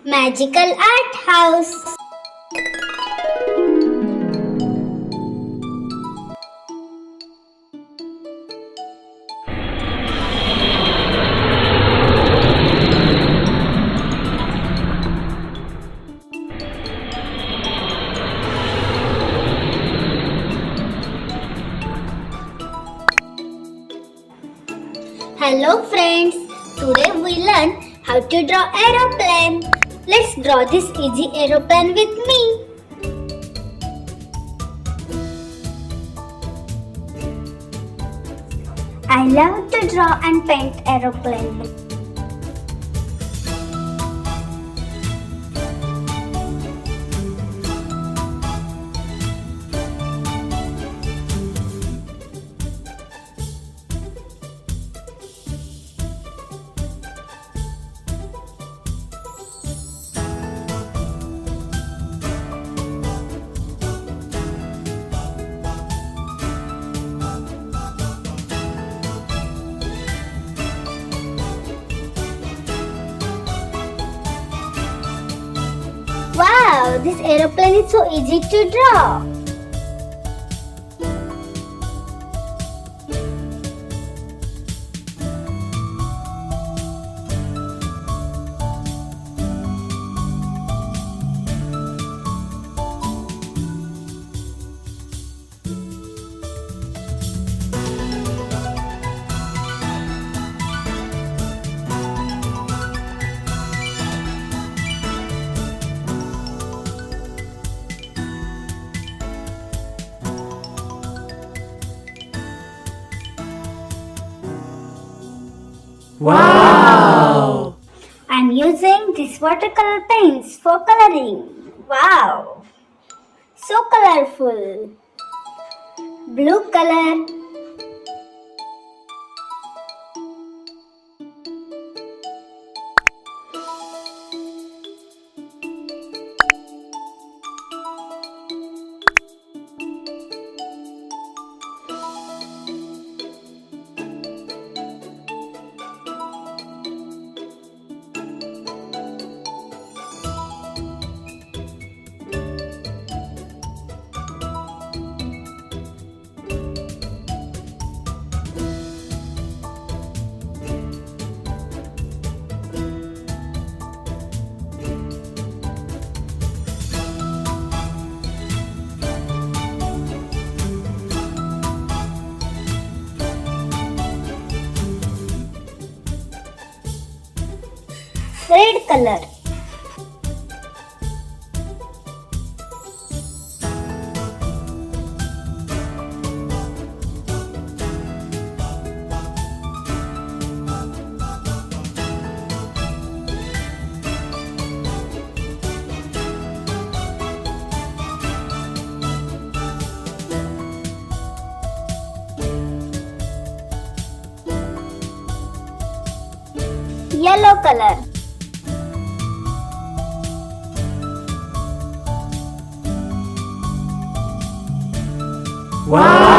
Magical Art House. Hello friends, today we learn how to draw aeroplane. Let's draw this easy aeroplane with me. I love to draw and paint aeroplane. Wow, this aeroplane is so easy to draw. Wow! I'm using these watercolor paints for coloring. Wow! So colorful. Blue color, red color, yellow color, Wow!